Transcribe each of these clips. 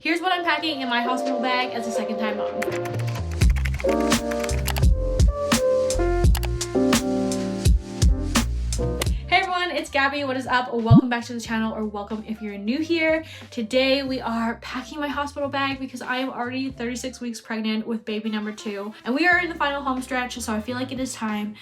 Here's what I'm packing in my hospital bag as a second-time mom. Hey everyone, it's Gabby. What is up? Welcome back to the channel, or welcome if you're new here. Today we are packing my hospital bag because I am already 36 weeks pregnant with baby number 2, and we are in the final home stretch, so I feel like it is time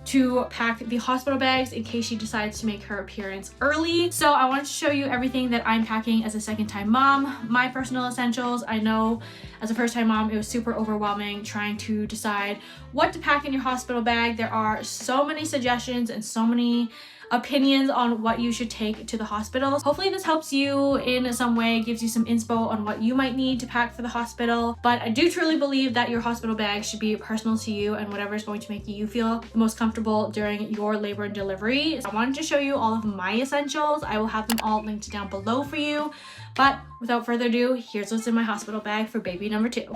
to pack the hospital bags in case she decides to make her appearance early. So I wanted to show you everything that I'm packing as a second-time mom, my personal essentials. I know as a first-time mom, it was super overwhelming trying to decide what to pack in your hospital bag. There are so many suggestions and so many opinions on what you should take to the hospital. Hopefully this helps you in some way, gives you some inspo on what you might need to pack for the hospital. But I do truly believe that your hospital bag should be personal to you and whatever is going to make you feel the most comfortable during your labor and delivery. So I wanted to show you all of my essentials. I will have them all linked down below for you. But without further ado, here's what's in my hospital bag for baby number 2.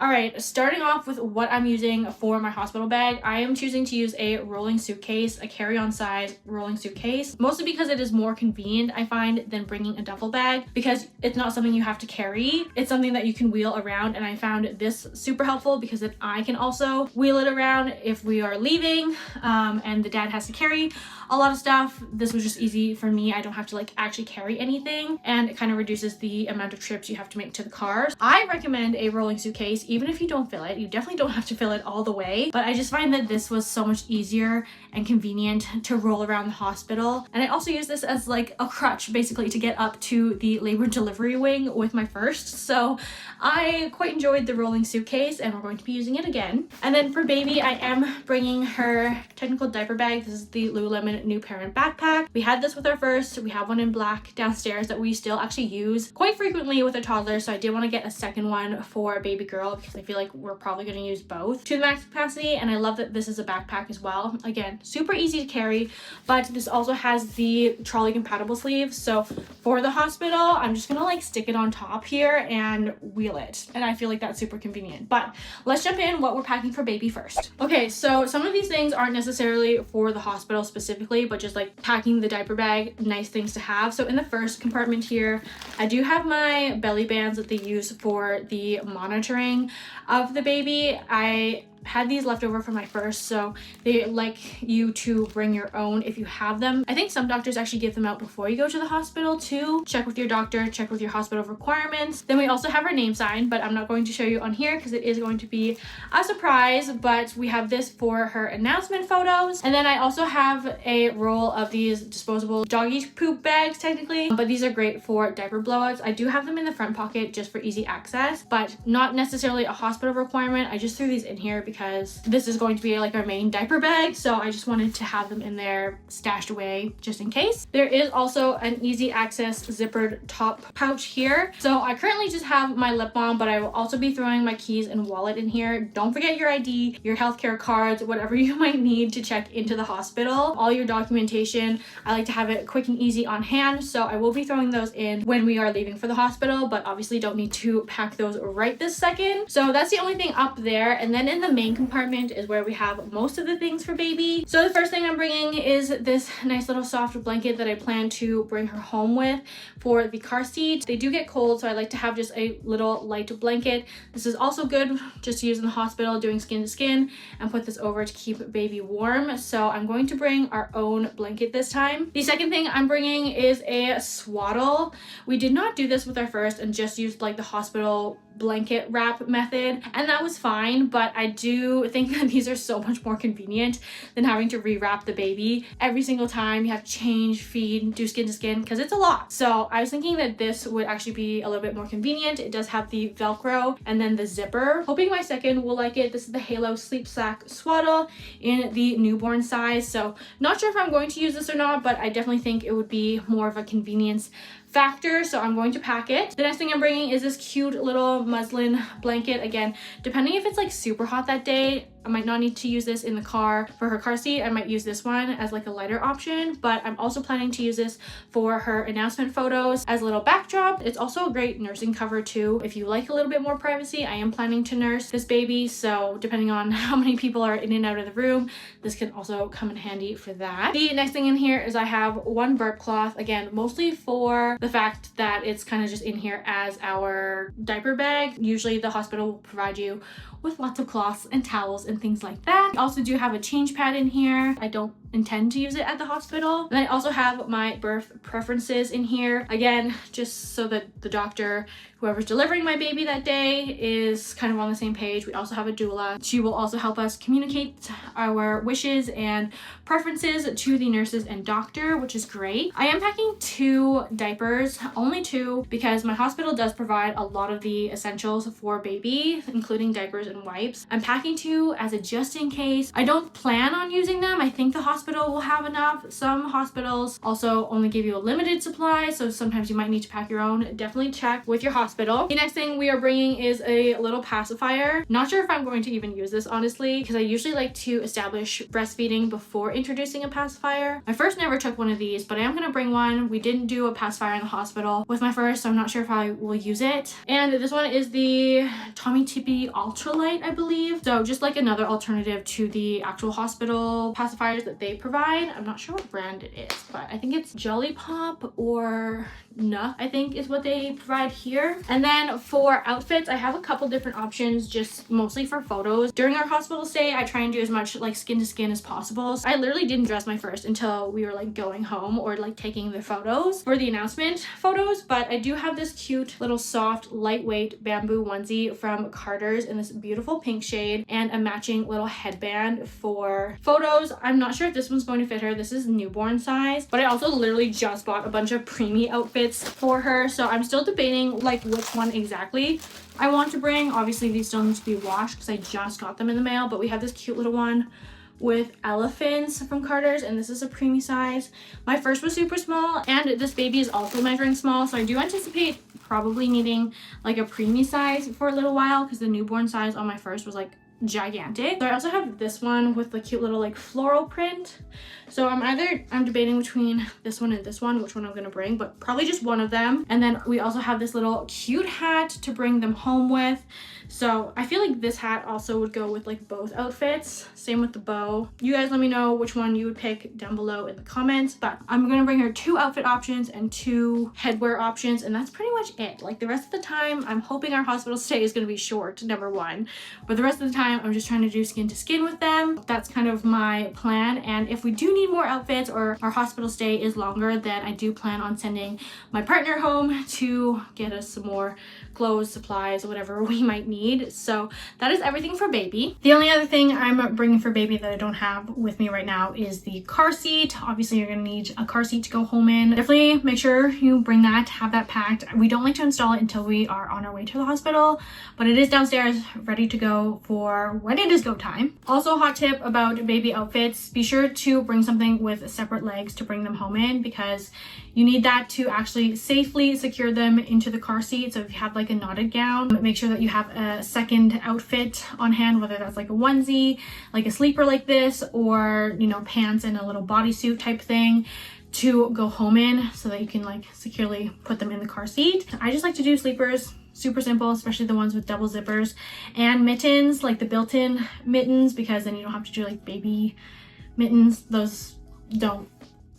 All right, starting off with what I'm using for my hospital bag, I am choosing to use a rolling suitcase, a carry-on size rolling suitcase, mostly because it is more convenient, I find, than bringing a duffel bag, because it's not something you have to carry. It's something that you can wheel around, and I found this super helpful because then I can also wheel it around if we are leaving and the dad has to carry a lot of stuff. This was just easy for me. I don't have to like actually carry anything, and it kind of reduces the amount of trips you have to make to the car. I recommend a rolling suitcase even if you don't fill it. You definitely don't have to fill it all the way, but I just find that this was so much easier and convenient to roll around the hospital. And I also use this as like a crutch basically to get up to the labor and delivery wing with my first. So I quite enjoyed the rolling suitcase, and we're going to be using it again. And then for baby, I am bringing her technical diaper bag. This is the Lululemon new parent backpack. We had this with our first. We have one in black downstairs that we still actually use quite frequently with a toddler, so I did want to get a second one for baby girl because I feel like we're probably going to use both to the max capacity. And I love that this is a backpack as well. Again, super easy to carry, but this also has the trolley compatible sleeves. So for the hospital, I'm just gonna like stick it on top here and wheel it, and I feel like that's super convenient. But let's jump in what we're packing for baby first. Okay, so some of these things aren't necessarily for the hospital specifically, but just like packing the diaper bag, nice things to have. So in the first compartment here, I do have my belly bands that they use for the monitoring of the baby. I had these left over from my first, so they like you to bring your own if you have them. I think some doctors actually give them out before you go to the hospital too. Check with your doctor, check with your hospital requirements. Then we also have our name sign, but I'm not going to show you on here because it is going to be a surprise. But we have this for her announcement photos. And then I also have a roll of these disposable doggy poop bags technically, but these are great for diaper blowouts. I do have them in the front pocket just for easy access, but not necessarily a hospital requirement. I just threw these in here because this is going to be like our main diaper bag, so I just wanted to have them in there stashed away just in case. There is also an easy access zippered top pouch here. So I currently just have my lip balm, but I will also be throwing my keys and wallet in here. Don't forget your ID, your healthcare cards, whatever you might need to check into the hospital. All your documentation. I like to have it quick and easy on hand, so I will be throwing those in when we are leaving for the hospital, but obviously don't need to pack those right this second. So that's the only thing up there. And then in the main compartment is where we have most of the things for baby. So the first thing I'm bringing is this nice little soft blanket that I plan to bring her home with for the car seat. They do get cold, so I like to have just a little light blanket. This is also good just to use in the hospital doing skin to skin, and put this over to keep baby warm. So I'm going to bring our own blanket this time. The second thing I'm bringing is a swaddle. We did not do this with our first and just used like the hospital blanket wrap method, and that was fine, but I do think that these are so much more convenient than having to rewrap the baby every single time. You have to change, feed, do skin to skin, because it's a lot. So I was thinking that this would actually be a little bit more convenient. It does have the velcro and then the zipper. Hoping my second will like it. This is the Halo Sleep Sack Swaddle in the newborn size, so not sure if I'm going to use this or not, but I definitely think it would be more of a convenience factor, so I'm going to pack it. The next thing I'm bringing is this cute little muslin blanket. Again, depending if it's like super hot that day, I might not need to use this in the car for her car seat. I might use this one as like a lighter option, but I'm also planning to use this for her announcement photos as a little backdrop. It's also a great nursing cover too. If you like a little bit more privacy, I am planning to nurse this baby, so depending on how many people are in and out of the room, this can also come in handy for that. The next thing in here is I have one burp cloth, again mostly for the fact that it's kind of just in here as our diaper bag. Usually the hospital will provide you with lots of cloths and towels and things like that. I also do have a change pad in here. I don't intend to use it at the hospital. And I also have my birth preferences in here, again just so that the doctor, whoever's delivering my baby that day, is kind of on the same page. We also have a doula. She will also help us communicate our wishes and preferences to the nurses and doctor, which is great. I am packing 2 diapers, only 2, because my hospital does provide a lot of the essentials for baby, including diapers and wipes. I'm packing 2 as a just in case. I don't plan on using them. I think the hospital will have enough. Some hospitals also only give you a limited supply, so sometimes you might need to pack your own. Definitely check with your hospital. The next thing we are bringing is a little pacifier. Not sure if I'm going to even use this, honestly, because I usually like to establish breastfeeding before introducing a pacifier. My first never took one of these, but I am going to bring one. We didn't do a pacifier in the hospital with my first, so I'm not sure if I will use it. And this one is the Tommy Tippy Ultralight, I believe. So just like another alternative to the actual hospital pacifiers that they provide. I'm not sure what brand it is, but I think it's Jolly Pop or Nuh, I think is what they provide here. And then for outfits, I have a couple different options, just mostly for photos. During our hospital stay, I try and do as much like skin to skin as possible. So I literally didn't dress my first until we were like going home or like taking the photos for the announcement photos. But I do have this cute little soft lightweight bamboo onesie from Carter's in this beautiful pink shade and a matching little headband for photos. I'm not sure if this one's going to fit her. This is newborn size, but I also literally just bought a bunch of preemie outfits for her, so I'm still debating like which one exactly I want to bring. Obviously these still need to be washed because I just got them in the mail, but we have this cute little one with elephants from Carter's, and this is a preemie size. My first was super small, and this baby is also measuring small, so I do anticipate probably needing like a preemie size for a little while because the newborn size on my first was like gigantic. So I also have this one with the cute little like floral print. So I'm debating between this one and this one, which one I'm gonna bring, but probably just one of them. And then we also have this little cute hat to bring them home with. So I feel like this hat also would go with like both outfits. Same with the bow. You guys let me know which one you would pick down below in the comments, but I'm gonna bring her 2 outfit options and 2 headwear options, and that's pretty much it. Like the rest of the time, I'm hoping our hospital stay is gonna be short, number 1, but the rest of the time I'm just trying to do skin to skin with them. That's kind of my plan, and if we do need more outfits or our hospital stay is longer, then I do plan on sending my partner home to get us some more clothes, supplies, whatever we might need. So that is everything for baby. The only other thing I'm bringing for baby that I don't have with me right now is the car seat. Obviously you're gonna need a car seat to go home in. Definitely make sure you bring that, have that packed. We don't like to install it until we are on our way to the hospital, but it is downstairs ready to go for when it is go time. Also, hot tip about baby outfits, be sure to bring something with separate legs to bring them home in, because you need that to actually safely secure them into the car seat. So if you have like a knotted gown, make sure that you have a second outfit on hand, whether that's like a onesie, like a sleeper like this, or you know, pants and a little bodysuit type thing to go home in, so that you can like securely put them in the car seat. I just like to do sleepers, super simple, especially the ones with double zippers, and mittens, like the built-in mittens, because then you don't have to do like baby mittens. Those don't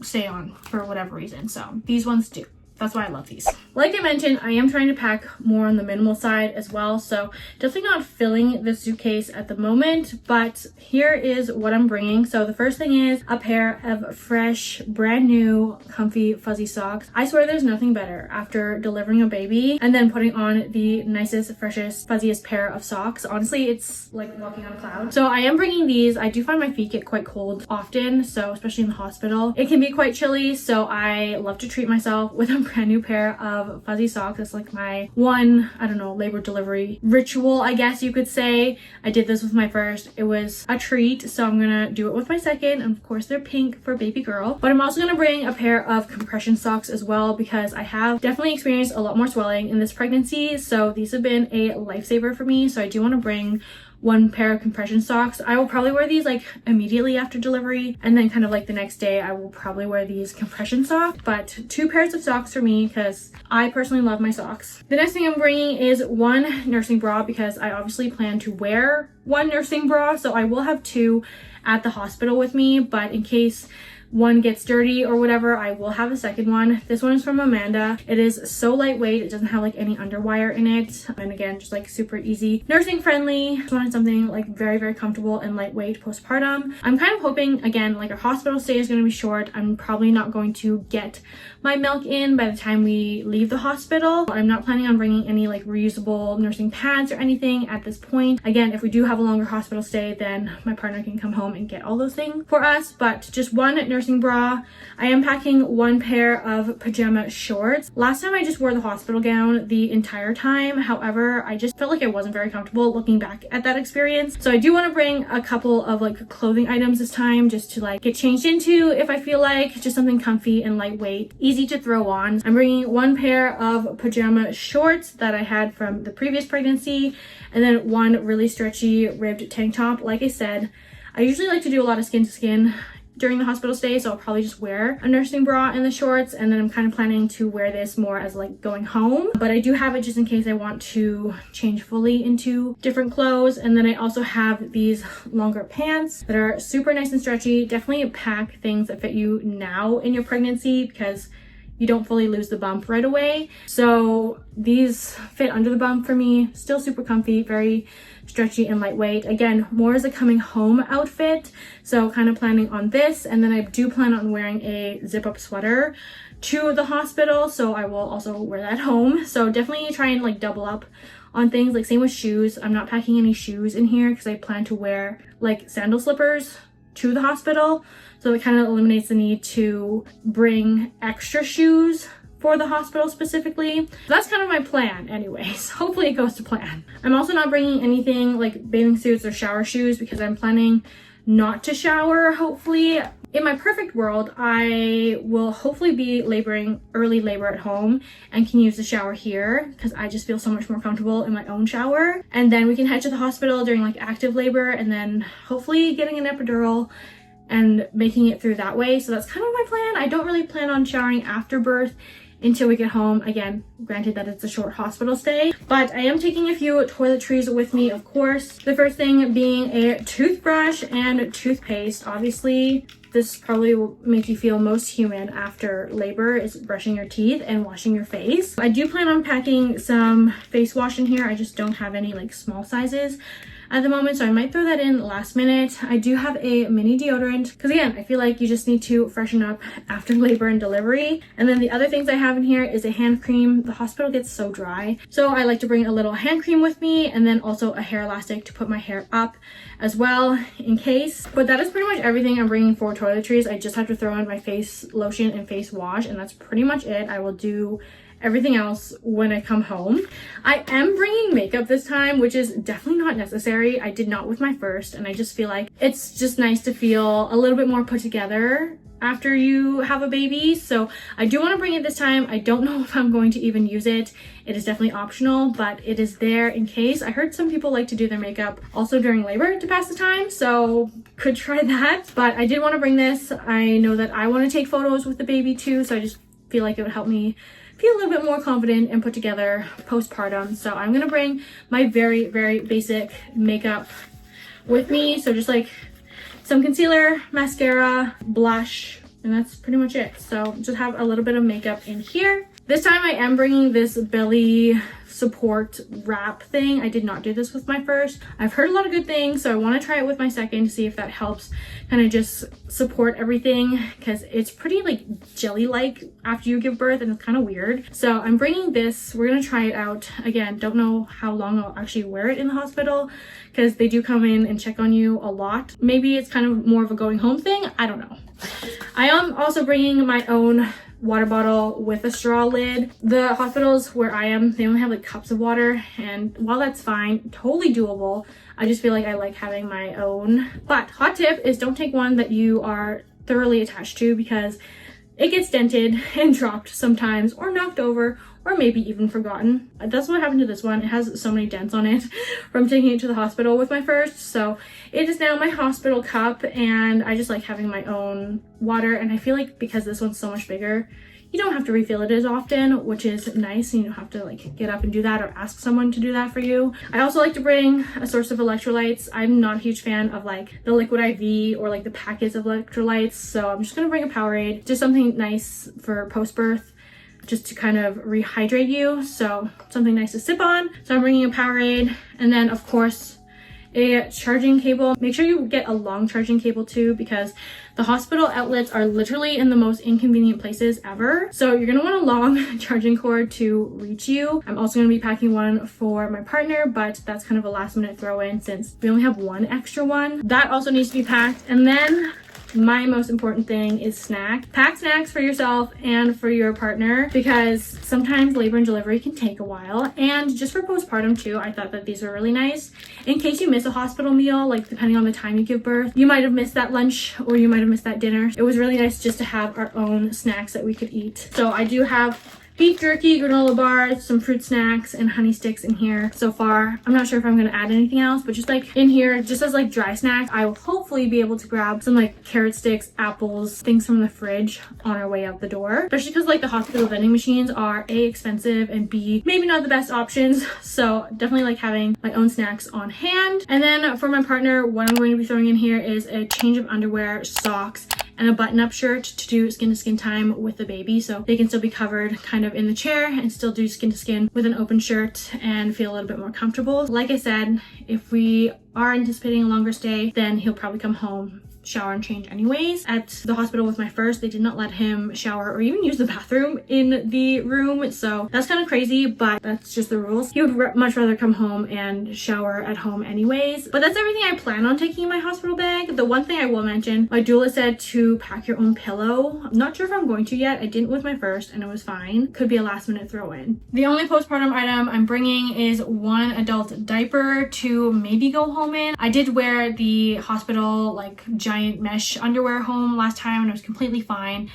stay on for whatever reason, so these ones do. That's why I love these. Like I mentioned, I am trying to pack more on the minimal side as well, so definitely not filling the suitcase at the moment, but here is what I'm bringing. So the first thing is a pair of fresh, brand new, comfy, fuzzy socks. I swear there's nothing better after delivering a baby and then putting on the nicest, freshest, fuzziest pair of socks. Honestly, it's like walking on a cloud. So I am bringing these. I do find my feet get quite cold often, so especially in the hospital, it can be quite chilly, so I love to treat myself with a brand new pair of fuzzy socks. It's like my one, I don't know, labor delivery ritual, I guess you could say. I did this with my first. It was a treat, so I'm gonna do it with my second, and of course they're pink for baby girl. But I'm also gonna bring a pair of compression socks as well, because I have definitely experienced a lot more swelling in this pregnancy, so these have been a lifesaver for me. So I do want to bring one pair of compression socks. I will probably wear these like immediately after delivery, and then kind of like the next day I will probably wear these compression socks, but 2 pairs of socks for me because I personally love my socks. The next thing I'm bringing is one nursing bra because I obviously plan to wear one nursing bra, so I will have 2 at the hospital with me, but in case one gets dirty or whatever, I will have a second one. This one is from Amanda. It is so lightweight. It doesn't have like any underwire in it, and again, just like super easy, nursing friendly. Just wanted something like very comfortable and lightweight postpartum. I'm kind of hoping, again, like our hospital stay is going to be short. I'm probably not going to get my milk in by the time we leave the hospital. I'm not planning on bringing any like reusable nursing pads or anything at this point. Again, if we do have a longer hospital stay, then my partner can come home and get all those things for us, but just one nursing bra. I am packing 1 pair of pajama shorts. Last time I just wore the hospital gown the entire time. However, I just felt like I wasn't very comfortable looking back at that experience. So I do want to bring a couple of like clothing items this time just to like get changed into if I feel like, just something comfy and lightweight, easy to throw on. I'm bringing 1 pair of pajama shorts that I had from the previous pregnancy, and then 1 really stretchy ribbed tank top. Like I said, I usually like to do a lot of skin to skin during the hospital stay, so I'll probably just wear a nursing bra and the shorts, and then I'm kind of planning to wear this more as like going home, but I do have it just in case I want to change fully into different clothes. And then I also have these longer pants that are super nice and stretchy. Definitely pack things that fit you now in your pregnancy because you don't fully lose the bump right away. So these fit under the bump for me, still super comfy, very stretchy and lightweight. Again, more as a coming home outfit, so kind of planning on this. And then I do plan on wearing a zip up sweater to the hospital, so I will also wear that home. So definitely try and like double up on things. Like same with shoes, I'm not packing any shoes in here because I plan to wear like sandal slippers to the hospital, so it kind of eliminates the need to bring extra shoes for the hospital specifically. So that's kind of my plan anyways. Hopefully it goes to plan. I'm also not bringing anything like bathing suits or shower shoes because I'm planning not to shower, hopefully. In my perfect world, I will hopefully be laboring early labor at home and can use the shower here because I just feel so much more comfortable in my own shower. And then we can head to the hospital during like active labor and then hopefully getting an epidural and making it through that way. So that's kind of my plan. I don't really plan on showering after birth until we get home. Again, granted that it's a short hospital stay, but I am taking a few toiletries with me, of course. The first thing being a toothbrush and toothpaste. Obviously, this probably will make you feel most human after labor, is brushing your teeth and washing your face. I do plan on packing some face wash in here. I just don't have any like small sizes at the moment, so I might throw that in last minute. I do have a mini deodorant because again, I feel like you just need to freshen up after labor and delivery. And then the other things I have in here is a hand cream. The hospital gets so dry, so I like to bring a little hand cream with me, and then also a hair elastic to put my hair up as well in case. But that is pretty much everything I'm bringing for toiletries. I just have to throw in my face lotion and face wash, and that's pretty much it. I will do everything else when I come home. I am bringing makeup this time, which is definitely not necessary. I did not with my first, and I just feel like it's just nice to feel a little bit more put together after you have a baby. So I do want to bring it this time. I don't know if I'm going to even use it. It is definitely optional, but it is there in case. I heard some people like to do their makeup also during labor to pass the time, so could try that. But I did want to bring this. I know that I want to take photos with the baby too, so I just feel like it would help me feel a little bit more confident and put together postpartum. So I'm gonna bring my very basic makeup with me. So just like some concealer, mascara, blush, and that's pretty much it. So just have a little bit of makeup in here. This time I am bringing this belly support wrap thing. I did not do this with my first. I've heard a lot of good things, so I want to try it with my second to see if that helps kind of just support everything, because it's pretty like jelly-like after you give birth and it's kind of weird. So I'm bringing this. We're gonna try it out. Again, don't know how long I'll actually wear it in the hospital because they do come in and check on you a lot. Maybe it's kind of more of a going home thing. I don't know. I am also bringing my own water bottle with a straw lid. The hospitals where I am, they only have like cups of water, and while that's fine, totally doable, I just feel like I like having my own. But hot tip is don't take one that you are thoroughly attached to, because it gets dented and dropped sometimes, or knocked over, or maybe even forgotten. That's what happened to this one. It has so many dents on it from taking it to the hospital with my first. So it is now my hospital cup, and I just like having my own water. And I feel like because this one's so much bigger, you don't have to refill it as often, which is nice, and you don't have to like get up and do that or ask someone to do that for you. I also like to bring a source of electrolytes. I'm not a huge fan of like the liquid IV or like the packets of electrolytes, so I'm just gonna bring a Powerade, just something nice for post-birth, just to kind of rehydrate you. So something nice to sip on. So I'm bringing a Powerade, and then of course a charging cable. Make sure you get a long charging cable too, because the hospital outlets are literally in the most inconvenient places ever. So you're gonna want a long charging cord to reach you. I'm also gonna be packing one for my partner, but that's kind of a last minute throw in since we only have one extra one. That also needs to be packed. And then my most important thing is snacks. Pack snacks for yourself and for your partner, because sometimes labor and delivery can take a while. And just for postpartum too, I thought that these were really nice. In case you miss a hospital meal, like depending on the time you give birth, you might have missed that lunch or you might have missed that dinner. It was really nice just to have our own snacks that we could eat. So I do have beef jerky, granola bars, some fruit snacks, and honey sticks in here so far. I'm not sure if I'm gonna add anything else, but just like in here, just as like dry snacks, I will hopefully be able to grab some like carrot sticks, apples, things from the fridge on our way out the door. Especially because like the hospital vending machines are A, expensive, and B, maybe not the best options. So definitely like having my own snacks on hand. And then for my partner, what I'm going to be throwing in here is a change of underwear, socks, and a button-up shirt to do skin-to-skin time with the baby, so they can still be covered kind of in the chair and still do skin-to-skin with an open shirt and feel a little bit more comfortable. Like I said, if we are anticipating a longer stay, then he'll probably come home, shower, and change anyways. At the hospital with my first, they did not let him shower or even use the bathroom in the room, so that's kind of crazy, but that's just the rules. He would much rather come home and shower at home anyways. But that's everything I plan on taking in my hospital bag. The one thing I will mention, my doula said to pack your own pillow. I'm not sure if I'm going to yet. I didn't with my first and it was fine. Could be a last minute throw in. The only postpartum item I'm bringing is one adult diaper to maybe go home in. I did wear the hospital like giant mesh underwear home last time and it was completely fine.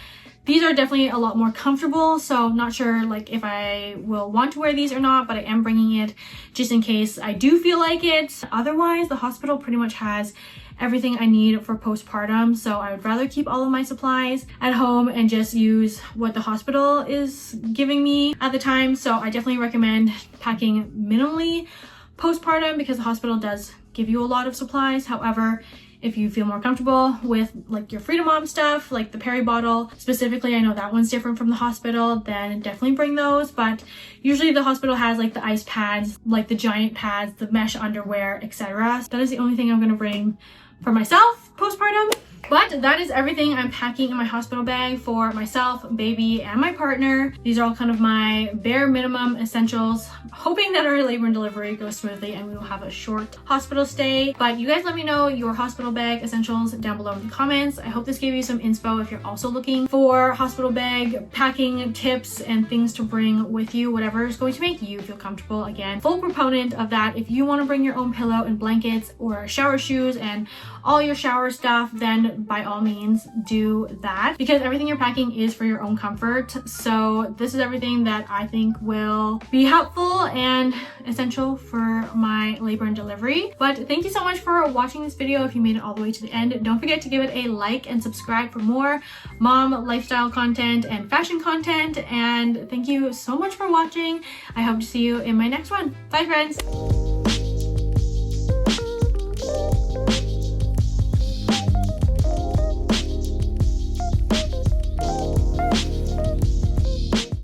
These are definitely a lot more comfortable, so not sure like if I will want to wear these or not, but I am bringing it just in case I do feel like it. Otherwise, the hospital pretty much has everything I need for postpartum, so I would rather keep all of my supplies at home and just use what the hospital is giving me at the time. So I definitely recommend packing minimally postpartum because the hospital does give you a lot of supplies. However, if you feel more comfortable with like your Freedom Mom stuff, like the Peri bottle specifically, I know that one's different from the hospital, then definitely bring those. But usually the hospital has like the ice pads, like the giant pads, the mesh underwear, etc. So that is the only thing I'm gonna bring for myself postpartum. But that is everything I'm packing in my hospital bag for myself, baby, and my partner. These are all kind of my bare minimum essentials, hoping that our labor and delivery goes smoothly and we will have a short hospital stay. But you guys let me know your hospital bag essentials down below in the comments. I hope this gave you some inspo if you're also looking for hospital bag packing tips and things to bring with you, whatever is going to make you feel comfortable. Again, full proponent of that. If you want to bring your own pillow and blankets or shower shoes and all your shower stuff, then by all means do that, because everything you're packing is for your own comfort. So this is everything that I think will be helpful and essential for my labor and delivery. But thank you so much for watching this video. If you made it all the way to the end, don't forget to give it a like and subscribe for more mom lifestyle content and fashion content. And thank you so much for watching. I hope to see you in my next one. Bye friends.